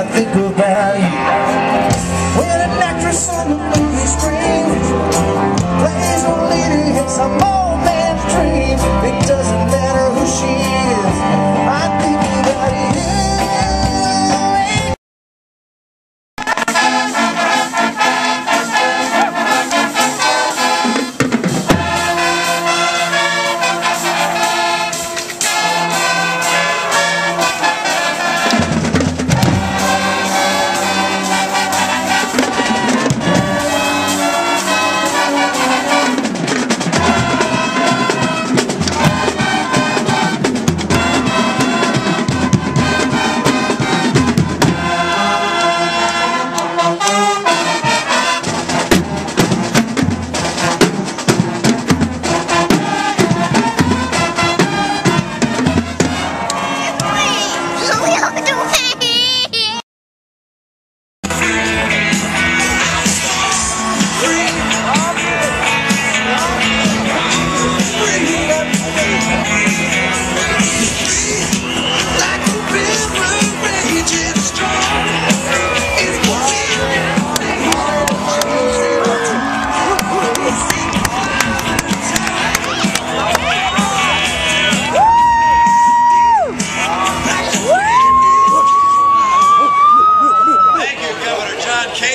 I think about you. When an actress on the movie screen plays a leader, it's a old man's dream. It doesn't matter who she is, I think about you.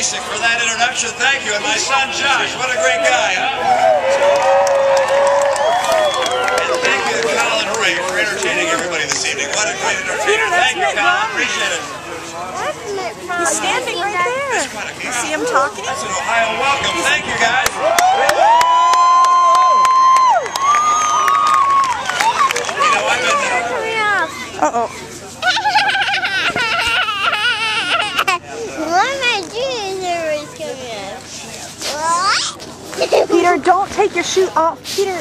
For that introduction, thank you, and my son Josh, what a great guy, huh? And thank you to Colin Ray for entertaining everybody this evening. What a great entertainer. Thank you, Colin. Appreciate it. He's standing right there. That's quite a You see him talking? That's an Ohio welcome. Thank you, guys. You know, I've been... Uh-oh. Peter, don't take your shoe off. Peter.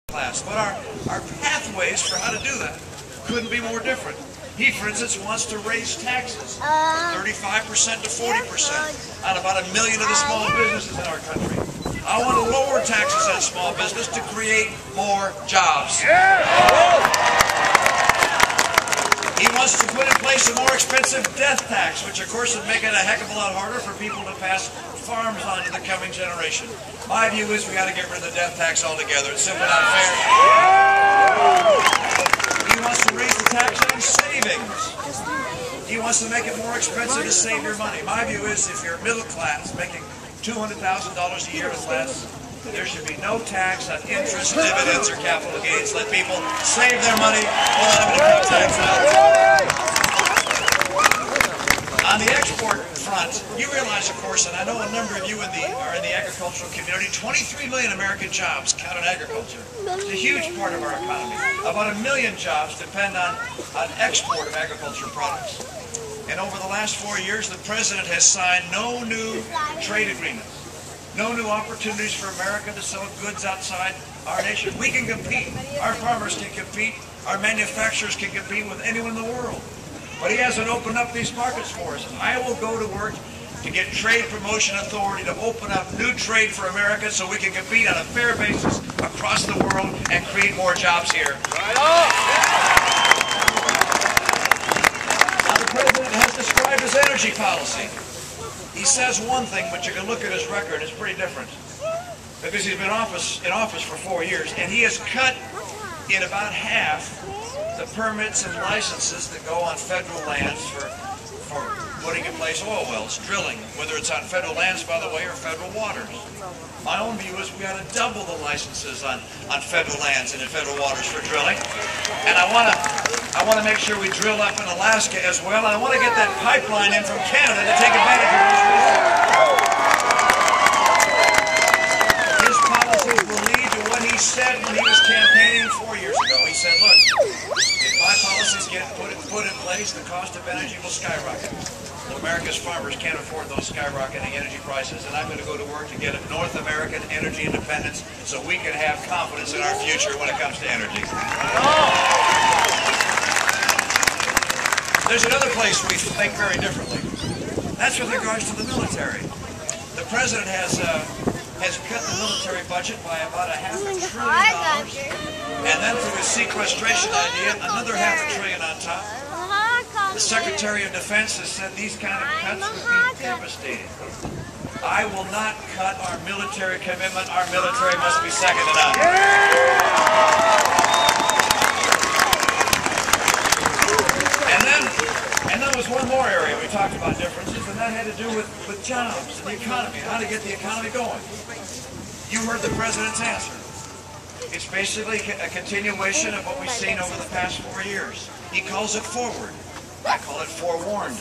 Class, but our pathways for how to do that couldn't be more different. He, for instance, wants to raise taxes 35% to 40% on about 1 million of the small businesses in our country. I want to lower taxes on small business to create more jobs. He wants to put in place a more expensive death tax, which of course would make it a heck of a lot harder for people to pass farms on to the coming generation. My view is we got to get rid of the death tax altogether. It's simply not fair. He wants to raise the tax on savings. He wants to make it more expensive to save your money. My view is if you're middle class, making $200,000 a year or less, there should be no tax on interest, dividends, or capital gains. Let people save their money without having to pay taxes. On the export front, you realize, of course, and I know a number of you are in the agricultural community, 23 million American jobs count on agriculture. It's a huge part of our economy. About 1 million jobs depend on export of agricultural products. And over the last 4 years, the President has signed no new trade agreements. No new opportunities for America to sell goods outside our nation. We can compete. Our farmers can compete. Our manufacturers can compete with anyone in the world. But he hasn't opened up these markets for us. And I will go to work to get Trade Promotion Authority to open up new trade for America so we can compete on a fair basis across the world and create more jobs here. Right on. Now, the President has described his energy policy. He says one thing, but you can look at his record, it's pretty different. Because he's been in office for 4 years, and he has cut in about half the permits and licenses that go on federal lands for putting in place oil wells, drilling, whether it's on federal lands, by the way, or federal waters. My own view is we ought to double the licenses on federal lands and in federal waters for drilling. And I want to make sure we drill up in Alaska as well. And I want to get that pipeline in from Canada to take advantage of those resources. His policies will lead to what he said when he was campaigning 4 years ago. He said, look, if my policies get put in place, the cost of energy will skyrocket. Well, America's farmers can't afford those skyrocketing energy prices, and I'm going to go to work to get North American energy independence so we can have confidence in our future when it comes to energy. There's another place we think very differently. That's with regards to the military. The President has cut the military budget by about $500 billion, and then through his sequestration idea, another $500 billion on top. The Secretary of Defense has said these kind of cuts would be devastating. I will not cut our military commitment. Our military must be second to none. And then there was one more area we talked about differences, and that had to do with jobs and the economy, how to get the economy going. You heard the President's answer. It's basically a continuation of what we've seen over the past 4 years. He calls it forward. I call it forewarned.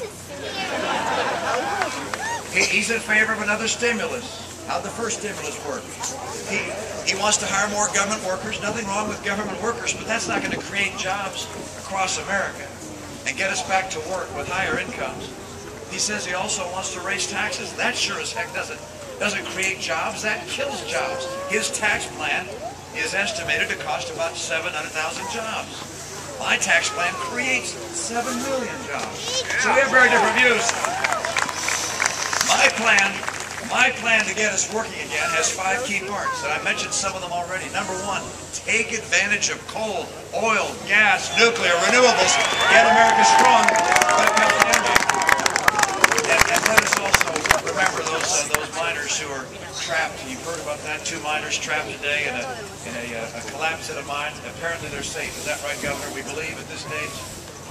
He's in favor of another stimulus. How'd the first stimulus work? He wants to hire more government workers. Nothing wrong with government workers, but that's not going to create jobs across America and get us back to work with higher incomes. He says he also wants to raise taxes. That sure as heck doesn't create jobs. That kills jobs. His tax plan is estimated to cost about 700,000 jobs. My tax plan creates 7 million jobs. So we have very different views. My plan to get us working again has 5 key parts, and I mentioned some of them already. Number 1, take advantage of coal, oil, gas, nuclear, renewables. Get America strong when it comes to energy. And let us also remember those miners who are trapped. You've heard about that. 2 miners trapped today in a collapse at a mine. Apparently they're safe. Is that right, Governor? We believe at this stage.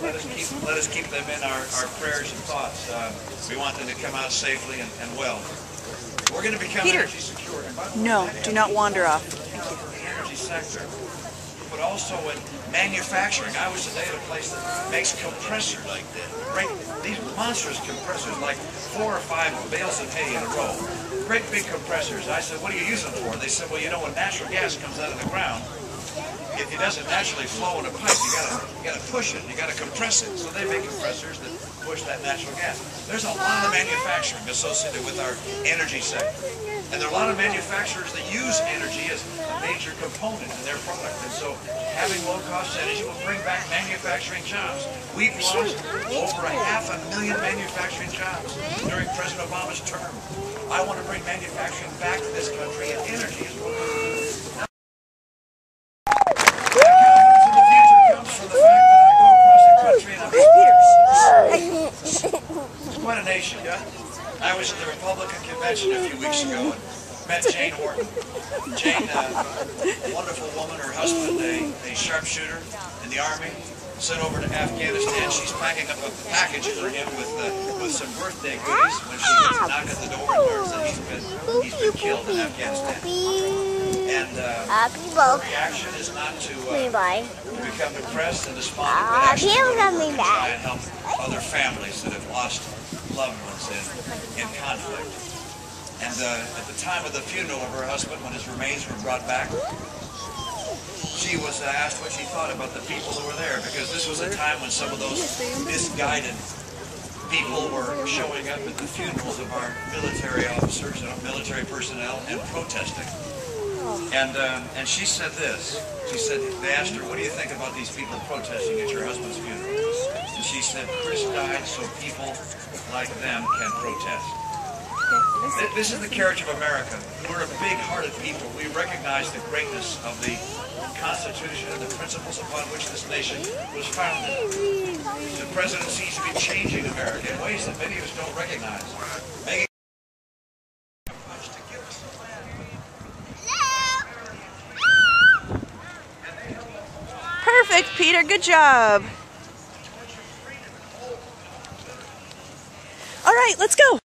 Let us keep them in our prayers and thoughts. We want them to come out safely and well. We're going to become energy secure. No, do not wander off. The energy sector, but also in manufacturing. I was today at a place that makes compressors. These monstrous compressors, like 4 or 5 bales of hay in a row. Great big compressors. I said, what do you use them for? They said, well, you know, when natural gas comes out of the ground, it doesn't naturally flow in a pipe. You gotta push it. You gotta compress it. So they make compressors that push that natural gas. There's a lot of manufacturing associated with our energy sector, and there are a lot of manufacturers that use energy as a major component in their product. And so having low-cost energy will bring back manufacturing jobs. We've lost over 500,000 manufacturing jobs during President Obama's term. I want to bring manufacturing back to this country, and energy is one of them. Quite a nation. I was at the Republican convention a few weeks ago and met Jane Horton. Jane, a wonderful woman, her husband, a sharpshooter in the Army, sent over to Afghanistan. She's packing up a package for him with some birthday goodies when she gets a knock at the door and learns that he's been killed in Afghanistan. And her reaction is not to become depressed and despondent, but actually to try and help other families that have lost loved ones in conflict. And at the time of the funeral of her husband, when his remains were brought back, she was asked what she thought about the people who were there, because this was a time when some of those misguided people were showing up at the funerals of our military officers and our military personnel and protesting. And she said this. She said, they asked her, what do you think about these people protesting at your husband's funeral? And she said, Chris died so people like them can protest. This is the carriage of America. We're a big-hearted people. We recognize the greatness of the Constitution and the principles upon which this nation was founded. The President seems to be changing America in ways that many of us don't recognize. Perfect, Peter. Good job. All right, let's go.